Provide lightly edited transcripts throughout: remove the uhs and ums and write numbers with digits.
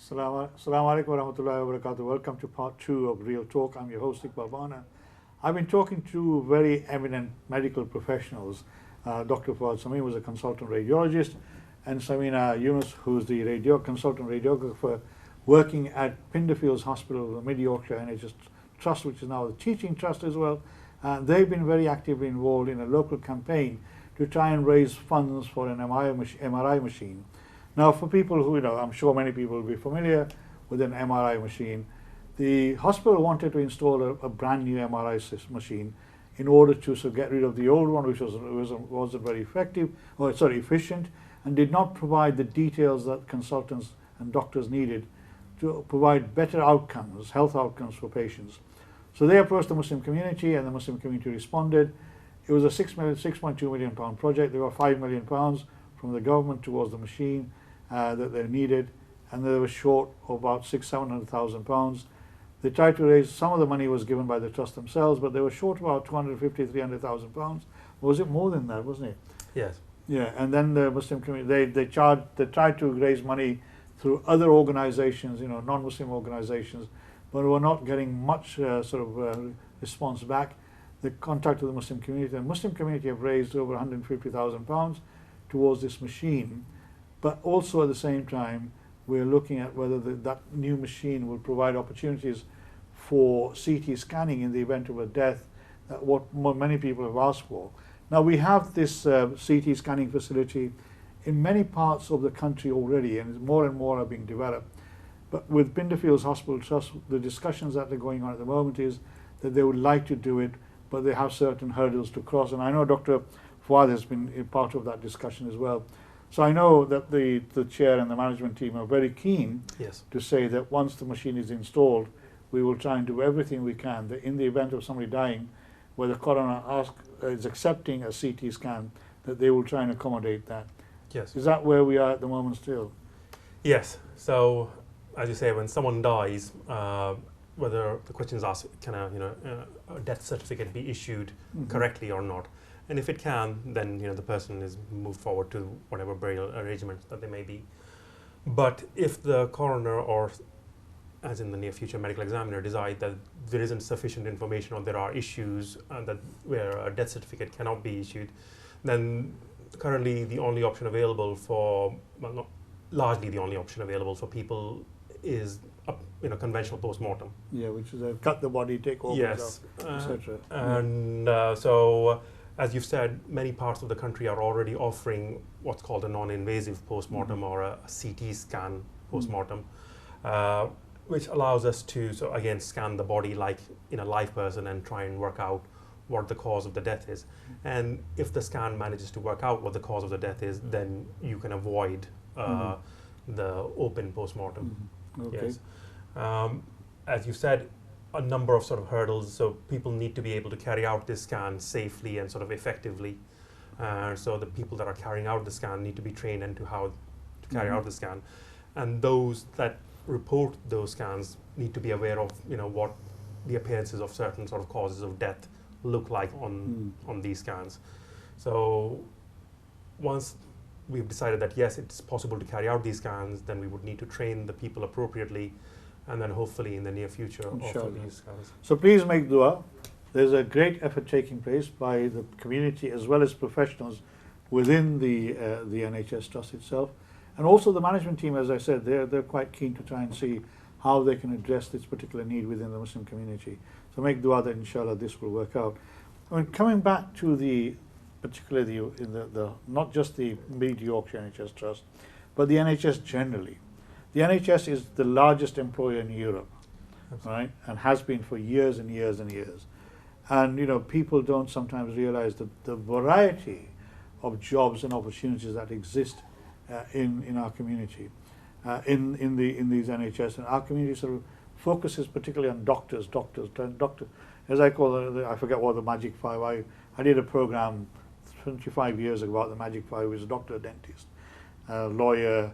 Assalamu alaikum wa rahmatullahi wa barakatuh. Welcome to part 2 of Real Talk. I'm your host, Iqbal Bana. I've been talking to very eminent medical professionals. Dr. Fawad Samim was a consultant radiologist, and Samina Yunus, who's the consultant radiographer working at Pinderfields Hospital, the Mid Yorkshire NHS Trust, which is now the teaching trust as well. They've been very actively involved in a local campaign to try and raise funds for an MRI machine. Now, for people who, I'm sure many people will be familiar with an MRI machine. The hospital wanted to install a brand new MRI machine in order to get rid of the old one, which wasn't very efficient, and did not provide the details that consultants and doctors needed to provide better outcomes, health outcomes for patients. So they approached the Muslim community, and the Muslim community responded. It was a £6.2 million project. There were £5 million from the government towards the machine that they needed, and they were short of about £700,000. They tried to raise, some of the money was given by the trust themselves, but they were short about £250,000–300,000. Was it more than that, wasn't it? Yes. Yeah, and then the Muslim community, they tried to raise money through other organizations, non-Muslim organizations, but were not getting much response back. They contacted the Muslim community, and the Muslim community have raised over £150,000 towards this machine. But also at the same time, we're looking at whether that new machine will provide opportunities for CT scanning in the event of a death, what many people have asked for. Now, we have this CT scanning facility in many parts of the country already, and more are being developed. But with Pinderfields Hospital Trust, the discussions that are going on at the moment is that they would like to do it, but they have certain hurdles to cross. And I know Dr. Fawad has been a part of that discussion as well. So I know that the chair and the management team are very keen to say that once the machine is installed, we will try and do everything we can that in the event of somebody dying, where the coroner is accepting a CT scan, that they will try and accommodate that. Yes. Is that where we are at the moment still? Yes. So, as you say, when someone dies, whether the question is asked, can a death certificate be issued correctly or not? And if it can, then the person is moved forward to whatever burial arrangements that they may be. But if the coroner or, as in the near future, medical examiner decide that there isn't sufficient information or there are issues where a death certificate cannot be issued, then currently the only option available for, well, not largely the only option available for people is conventional post-mortem. Yeah, which is cut the body, take organs out, etc. And so, as you've said, many parts of the country are already offering what's called a non-invasive post-mortem or a CT scan post-mortem, which allows us to, again, scan the body like in a live person and try and work out what the cause of the death is. And if the scan manages to work out what the cause of the death is, then you can avoid the open post-mortem. Okay. Yes. As you said, a number of hurdles, so people need to be able to carry out this scan safely and effectively. So the people that are carrying out the scan need to be trained into how to carry out the scan. And those that report those scans need to be aware of what the appearances of certain causes of death look like on these scans. So once we've decided that yes, it's possible to carry out these scans, then we would need to train the people appropriately, and then hopefully in the near future offer these scans. So please make dua. There's a great effort taking place by the community as well as professionals within the NHS Trust itself. And also the management team, as I said, they're quite keen to try and see how they can address this particular need within the Muslim community. So make dua that inshallah this will work out. I mean, coming back to particularly the not just the Mid Yorkshire NHS Trust, but the NHS generally. The NHS is the largest employer in Europe, right, and has been for years and years and years. And people don't sometimes realize the variety of jobs and opportunities that exist in our community, in these NHS. And our community focuses particularly on doctors. As I call it, I forget what the Magic Five. I did a program 25 years ago about the Magic Five, which is doctor, dentist, lawyer,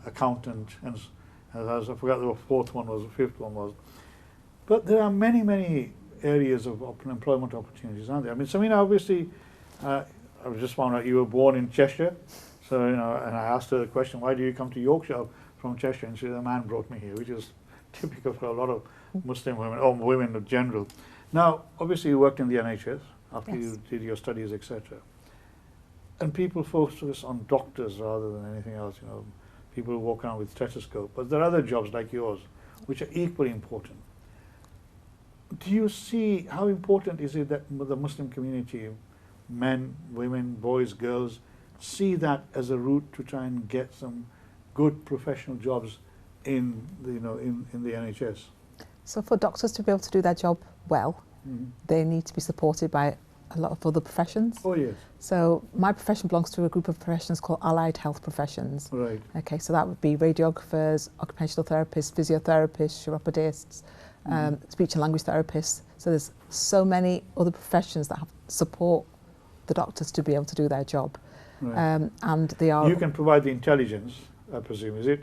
accountant, and I forgot the fourth one was, the fifth one was. But there are many areas of employment opportunities, aren't there? I mean, Samina, obviously, I just found out you were born in Cheshire, so and I asked her the question, why do you come to Yorkshire from Cheshire, and she said, a man brought me here, which is typical for a lot of Muslim women, or women in general. Now, obviously you worked in the NHS after you did your studies, etc. And people focus on doctors rather than anything else, you know. People who walk around with stethoscope. But there are other jobs like yours, which are equally important. Do you see, how important is it that the Muslim community, men, women, boys, girls, see that as a route to try and get some good professional jobs in the, you know, in the NHS? So for doctors to be able to do their job well, they need to be supported by a lot of other professions. Oh yes. So my profession belongs to a group of professions called allied health professions. Right. Okay, so that would be radiographers, occupational therapists, physiotherapists, chiropodists, speech and language therapists. So there's so many other professions that have support the doctors to be able to do their job. Right. And they are... You can provide the intelligence, I presume, is it?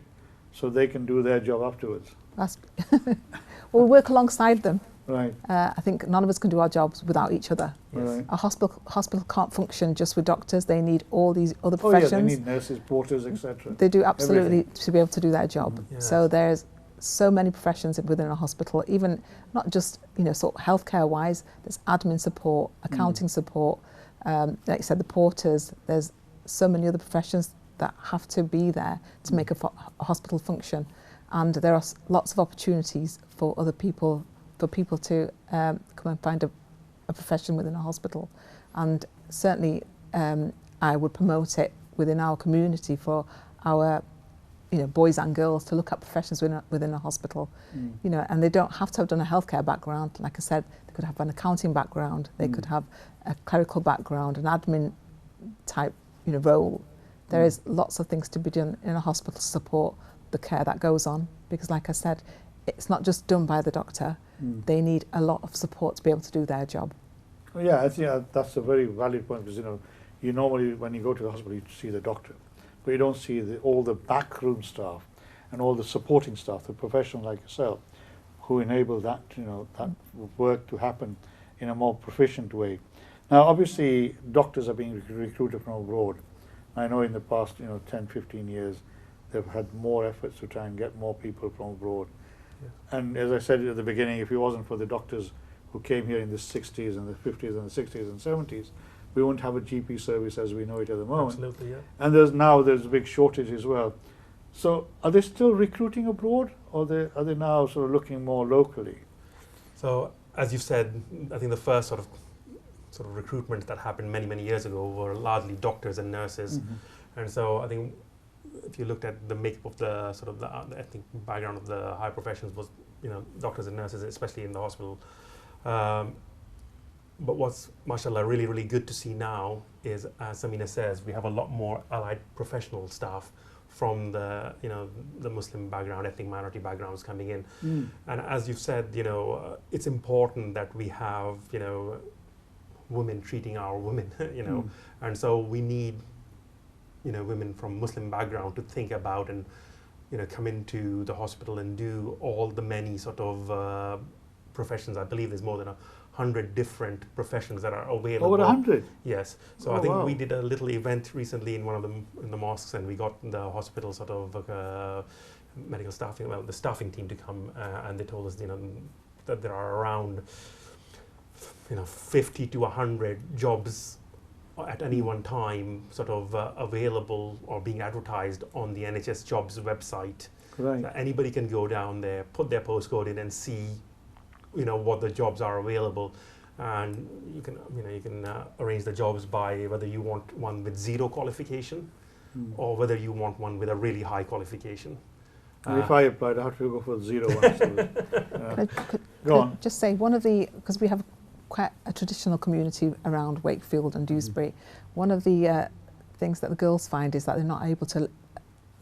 So they can do their job afterwards. That's well, we work alongside them. Right. I think none of us can do our jobs without each other. Yes. Right. A hospital can't function just with doctors. They need all these other professions. Oh yeah, they need nurses, porters, etc. They do absolutely Everything. to be able to do their job. Yes. So there's so many professions within a hospital, even not just, you know, sort of healthcare wise. There's admin support, accounting support, like I said, the porters. There's so many other professions that have to be there to make a hospital function, and there are lots of opportunities for other people, for people to come and find a profession within a hospital. And certainly I would promote it within our community for our, you know, boys and girls to look at professions within a hospital. You know, and they don't have to have done a healthcare background. Like I said, they could have an accounting background, they could have a clerical background, an admin type, you know, role. There is lots of things to be done in a hospital to support the care that goes on, because like I said, it's not just done by the doctor. They need a lot of support to be able to do their job. Oh, yeah, I think that's a very valid point, because, you know, you normally, when you go to the hospital, you see the doctor, but you don't see all the backroom staff and all the supporting staff, the professionals like yourself, who enable that, you know, that work to happen in a more proficient way. Now, obviously, doctors are being recruited from abroad. I know in the past, you know, 10, 15 years, they've had more efforts to try and get more people from abroad. Yeah. And as I said at the beginning, if it wasn't for the doctors who came here in the 60s and the 50s and the 60s and 70s, we wouldn't have a GP service as we know it at the moment. Absolutely, yeah. And there's a big shortage as well. So are they still recruiting abroad, or are they now sort of looking more locally? So as you said, I think the first sort of recruitment that happened many years ago were largely doctors and nurses. And so I think if you looked at the makeup of the sort of the ethnic background of the high professions was, you know, doctors and nurses, especially in the hospital. But what's, mashallah, really good to see now is, as Samina says, we have a lot more allied professional staff from the, you know, the Muslim background, ethnic minority backgrounds coming in. And as you've said, you know, it's important that we have, you know, women treating our women, you know, and so we need, you know, women from Muslim background to think about and, you know, come into the hospital and do all the many sort of professions. I believe there's more than 100 different professions that are available. Over 100? Yes. So Oh, I think wow. we did a little event recently in one of them in the mosques, and we got the hospital sort of medical staffing, well, the staffing team to come, and they told us, you know, that there are around, you know, 50 to 100 jobs at any one time sort of available or being advertised on the NHS Jobs website. Right. So anybody can go down there, put their postcode in, and see, you know, what the jobs are available, and you can, you know, you can arrange the jobs by whether you want one with 0 qualification or whether you want one with a really high qualification. And if I applied, I have to go for the 0 one. So, go on. Just say one of the, because we have quite a traditional community around Wakefield and Dewsbury, one of the things that the girls find is that they're not able to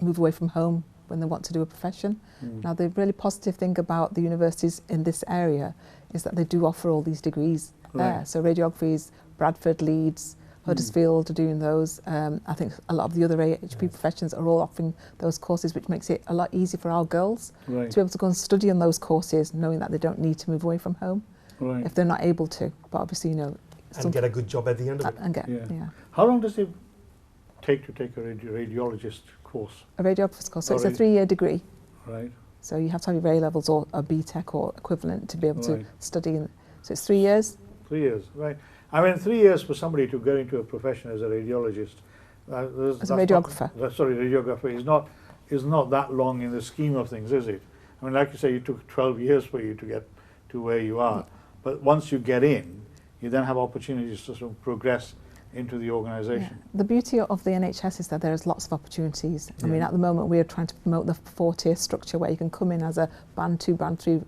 move away from home when they want to do a profession. Now, the really positive thing about the universities in this area is that they do offer all these degrees there. Right. So radiography is Bradford, Leeds, Huddersfield are doing those. I think a lot of the other AHP professions are all offering those courses, which makes it a lot easier for our girls to be able to go and study on those courses, knowing that they don't need to move away from home if they're not able to. But obviously, you know, and get a good job at the end of it. And get, How long does it take to take a radiologist course, A radiographer's course. So it's a Already. 3-year degree. right? So you have to have your A levels or a BTEC or equivalent to be able to Right. study. So it's 3 years. 3 years, right? I mean, 3 years for somebody to get into a profession as a radiologist, As a radiographer. Radiographer is not that long in the scheme of things, is it? I mean, like you say, it took 12 years for you to get to where you are, but once you get in, you then have opportunities to sort of progress into the organisation. Yeah. The beauty of the NHS is that there's lots of opportunities. I mean, Yeah. at the moment we're trying to promote the 4-tier structure where you can come in as a band 2, band 3,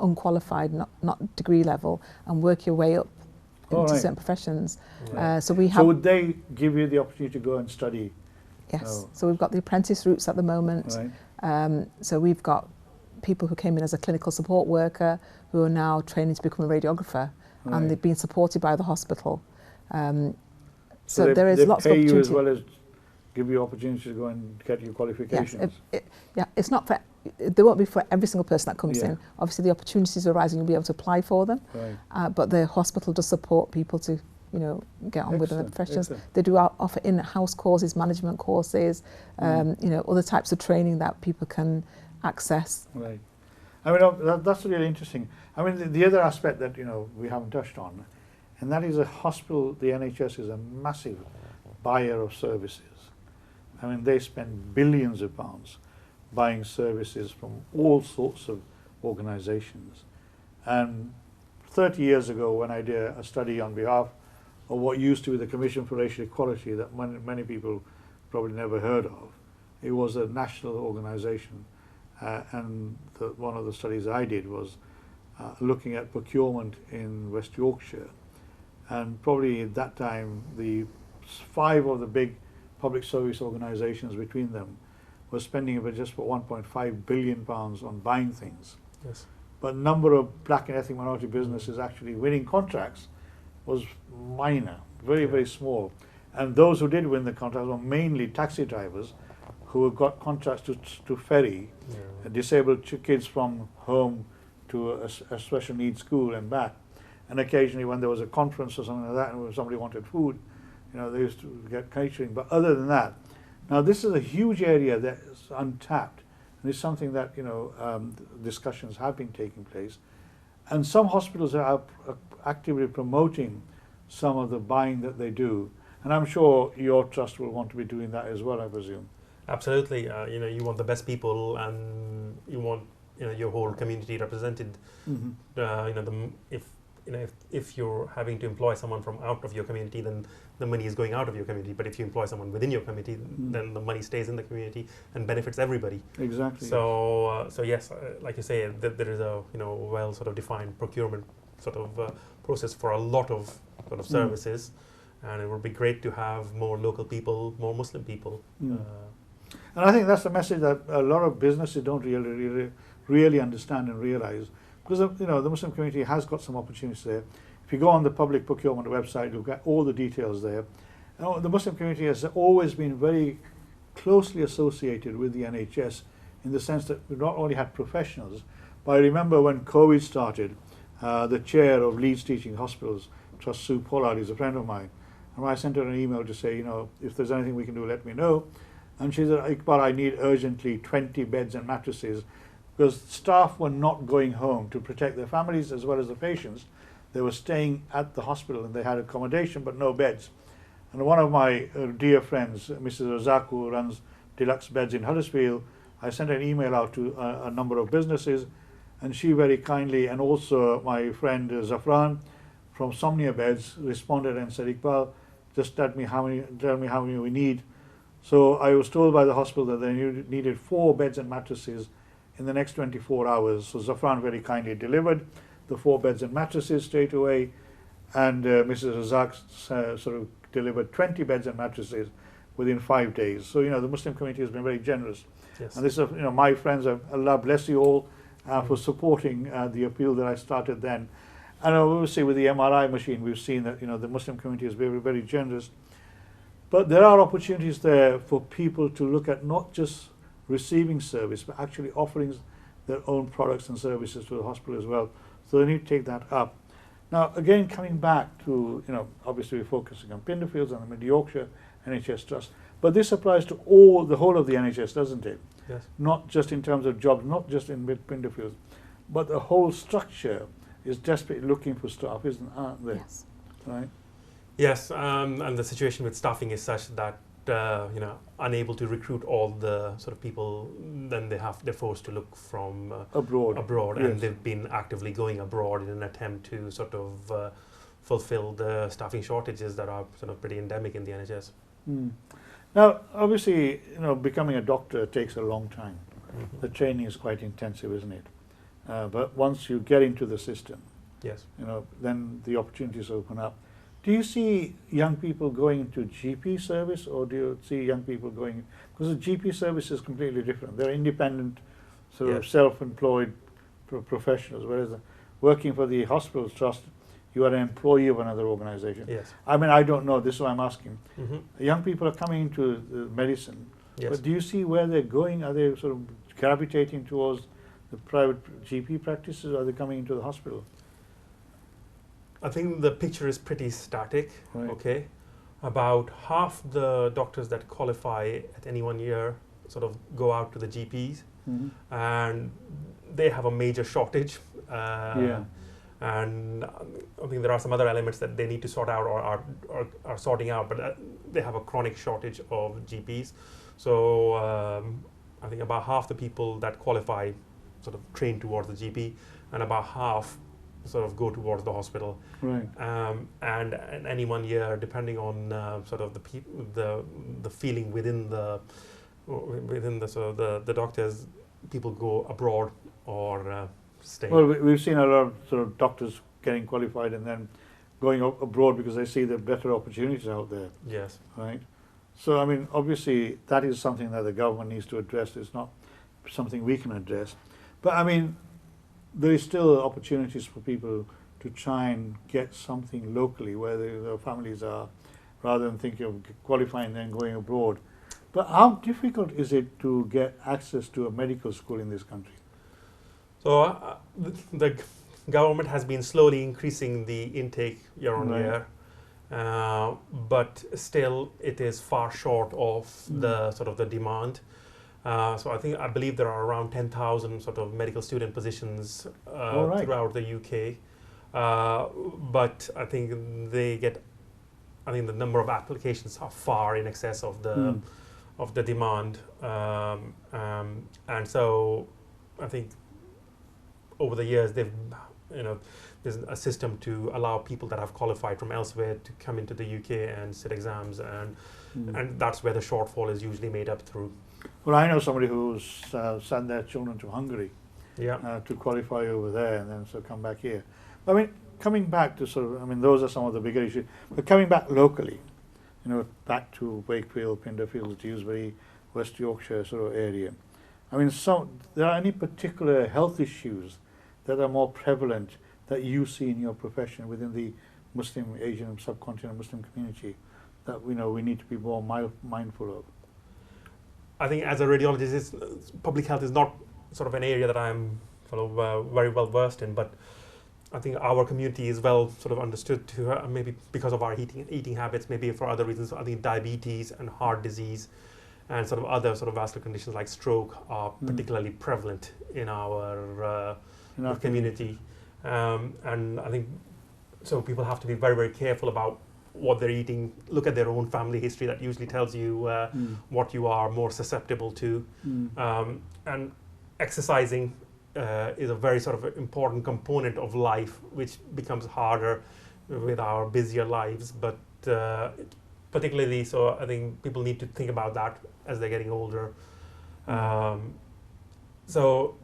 unqualified, not degree level, and work your way up Oh, into right. certain professions. Right. So we have, So would they give you the opportunity to go and study? yes. Oh. So we've got the apprentice routes at the moment. Right. So we've got people who came in as a clinical support worker who are now training to become a radiographer, and Right. they've been supported by the hospital. So So there is they lots of pay you opportunity. as well as give you opportunity to go and get your Yes, qualifications. it's not for. They won't be for every single person that comes Yeah. in. Obviously, the opportunities arise, and you'll be able to apply for them. Right. But the hospital does support people to, get on with the Excellent, professions. excellent. They do offer in-house courses, management courses, other types of training that people can access. Right. I mean, that's really interesting. I mean, the other aspect that, we haven't touched on, and that is a hospital, the NHS is a massive buyer of services. I mean, they spend billions of pounds buying services from all sorts of organisations. And 30 years ago, when I did a study on behalf of what used to be the Commission for Racial Equality that many people probably never heard of, it was a national organisation. And one of the studies I did was looking at procurement in West Yorkshire. And probably at that time, the 5 of the big public service organisations between them were spending about just for £1.5 billion on buying things. Yes. But number of black and ethnic minority businesses actually winning contracts was minor, very, very small. And those who did win the contracts were mainly taxi drivers who got contracts to ferry disabled kids from home to a special needs school and back. And occasionally when there was a conference or something like that and somebody wanted food, they used to get catering. But other than that, now this is a huge area that is untapped. And it's something that, discussions have been taking place. And some hospitals are actively promoting some of the buying that they do. And I'm sure your trust will want to be doing that as well, I presume. Absolutely. You want the best people, and you want your whole community represented. Mm-hmm. If you're having to employ someone from out of your community, then the money is going out of your community. But if you employ someone within your community, then the money stays in the community and benefits everybody. Exactly. So yes, like you say, there is a well sort of defined procurement sort of process for a lot of sort of services, and it would be great to have more local people, more Muslim people. And I think that's the message that a lot of businesses don't really understand and realize, because the Muslim community has got some opportunities there. If you go on the public procurement website, you'll get all the details there. The Muslim community has always been very closely associated with the NHS in the sense that we've not only had professionals, but I remember when COVID started, the chair of Leeds Teaching Hospitals, Trust Sue Pollard, is a friend of mine, and I sent her an email to say, if there's anything we can do, let me know. And she said, Iqbal, I need urgently 20 beds and mattresses, because staff were not going home to protect their families as well as the patients. They were staying at the hospital and they had accommodation but no beds. And one of my dear friends, Mrs. Razak, who runs Deluxe Beds in Huddersfield, I sent an email out to a number of businesses, and she very kindly, and also my friend Zafran from Somnia Beds, responded and said, Iqbal, just tell me how many we need. So I was told by the hospital that they needed 4 beds and mattresses in the next 24 hours. So Zafran very kindly delivered the 4 beds and mattresses straight away, and Mrs. Razak sort of delivered 20 beds and mattresses within 5 days. So the Muslim community has been very generous. Yes. And this is my friends, Allah bless you all for supporting the appeal that I started then. And obviously with the MRI machine, we've seen that the Muslim community is very, very generous. But there are opportunities there for people to look at not just receiving service, but actually offering their own products and services to the hospital as well. So they need to take that up. Now, again, coming back to, obviously we're focusing on Pinderfields and the Mid Yorkshire NHS Trust, But this applies to all the whole of the NHS, doesn't it? Yes. Not just in terms of jobs, not just in Pinderfields, but the whole structure is desperately looking for staff, aren't they? Yes. Right. Yes, and the situation with staffing is such that unable to recruit all the sort of people, then they're forced to look from abroad, Yes. and they've been actively going abroad in an attempt to sort of fulfill the staffing shortages that are sort of pretty endemic in the NHS. Mm. Now, obviously, becoming a doctor takes a long time. Mm-hmm. The training is quite intensive, isn't it? But once you get into the system, Yes. then the opportunities open up. Do you see young people going into GP service, or do you see young people going, because the GP service is completely different. They're independent, sort of Yes. self-employed professionals, whereas working for the hospital trust, you are an employee of another organization. Yes. I mean, I don't know, this is why I'm asking. Mm-hmm. Young people are coming into medicine, Yes. but do you see where they're going? Are they sort of gravitating towards the private GP practices, or are they coming into the hospital? I think the picture is pretty static. Right. Okay, about half the doctors that qualify at any one year sort of go out to the GPs, Mm-hmm. and they have a major shortage. Yeah. And I think there are some other elements that they need to sort out or are sorting out, but they have a chronic shortage of GPs. So I think about half the people that qualify sort of train towards the GP, and about half sort of go towards the hospital. Right. And in any one year, depending on sort of the feeling within the sort of the doctors, people go abroad or stay. Well, we've seen a lot of sort of doctors getting qualified and then going abroad because they see the better opportunities out there, Yes. right? So, I mean, obviously, that is something that the government needs to address. It's not something we can address. But, I mean, there is still opportunities for people to try and get something locally where their families are, rather than thinking of qualifying and then going abroad. But how difficult is it to get access to a medical school in this country? So the government has been slowly increasing the intake year on Right. year, but still it is far short of the sort of the demand. So I believe there are around 10,000 sort of medical student positions right. throughout the UK, but I think the number of applications are far in excess of the demand, and so I think over the years there's a system to allow people that have qualified from elsewhere to come into the UK and sit exams, and that's where the shortfall is usually made up through. Well, I know somebody who's sent their children to Hungary Yeah. to qualify over there and then so come back here. I mean, coming back to those are some of the bigger issues. But coming back locally, back to Wakefield, Pinderfields, Dewsbury, West Yorkshire sort of area. I mean, there are any particular health issues that are more prevalent that you see in your profession within the Muslim, Asian, subcontinent Muslim community that we need to be more mindful of? I think as a radiologist, public health is not sort of an area that I'm sort of very well versed in, but I think our community is well sort of understood to maybe because of our eating habits, maybe for other reasons. I think diabetes and heart disease and sort of other sort of vascular conditions like stroke are particularly prevalent in our community. And I think so people have to be very, very careful about what they're eating. Look at their own family history. That usually tells you what you are more susceptible to. And exercising is a very sort of important component of life, which becomes harder with our busier lives. But particularly, so I think people need to think about that as they're getting older. So,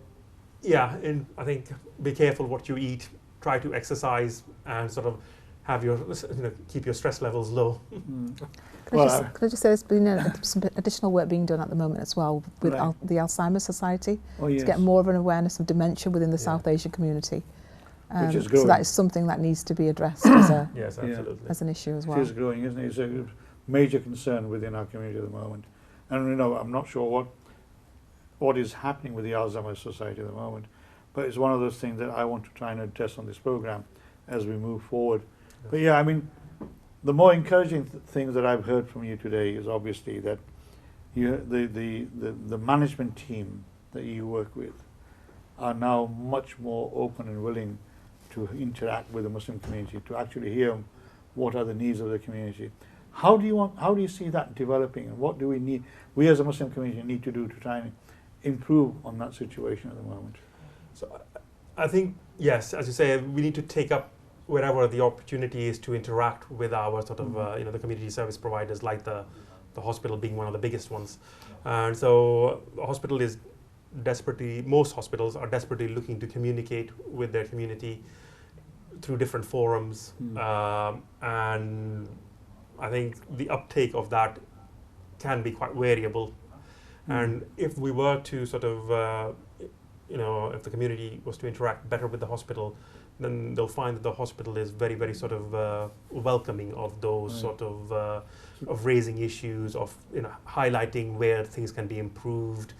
yeah, and I think be careful what you eat. Try to exercise and sort of have your keep your stress levels low. Could I just say there's been some additional work being done at the moment as well with Right. the Alzheimer's Society Yes. to get more of an awareness of dementia within the South Asian community. Which is so growing. that is something that needs to be addressed as Yes, absolutely. an issue as It well. is growing, isn't it? It's a major concern within our community at the moment. And I'm not sure what is happening with the Alzheimer's Society at the moment, but it's one of those things that I want to try and address on this program as we move forward. But yeah, I mean, the more encouraging things that I've heard from you today is obviously that the management team that you work with are now much more open and willing to interact with the Muslim community, to actually hear what are the needs of the community. How do you see that developing, and what do we as a Muslim community need to do to try and improve on that situation at the moment? So I think, yes, as you say, we need to take up wherever the opportunity is to interact with our sort of, the community service providers, like the hospital being one of the biggest ones. And so the hospital is most hospitals are desperately looking to communicate with their community through different forums. And I think the uptake of that can be quite variable. And if we were to sort of, if the community was to interact better with the hospital, then they'll find that the hospital is very, very sort of welcoming of those sort of raising issues, of highlighting where things can be improved,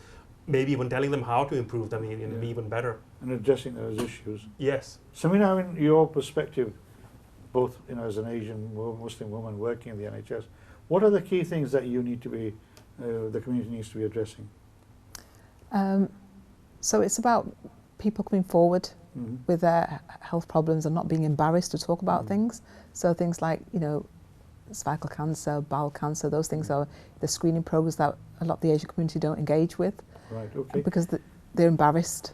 maybe even telling them how to improve them and be even better. And addressing those issues. Yes. Samina, in your perspective, both as an Asian Muslim woman working in the NHS, what are the key things that you need to be, the community needs to be addressing? So it's about people coming forward with their health problems and not being embarrassed to talk about things. So things like, cervical cancer, bowel cancer, those things are the screening programs that a lot of the Asian community don't engage with. Right, okay. Because they're embarrassed.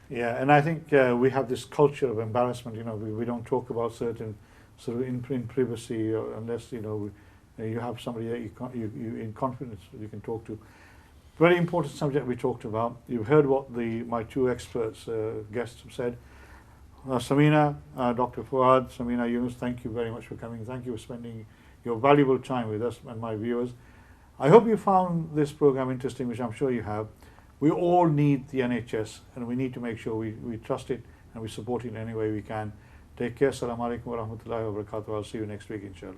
Yeah, and I think we have this culture of embarrassment. We don't talk about certain sort of in privacy, unless you have somebody that you in confidence you can talk to. Very important subject we talked about. You've heard what my two experts, guests have said. Samina, Dr. Fuad, Samina Yunus, thank you very much for coming. Thank you for spending your valuable time with us and my viewers. I hope you found this program interesting, which I'm sure you have. We all need the NHS, and we need to make sure we trust it and we support it in any way we can. Take care. Assalamu alaikum wa rahmatullahi wa barakatuh. I'll see you next week, inshallah.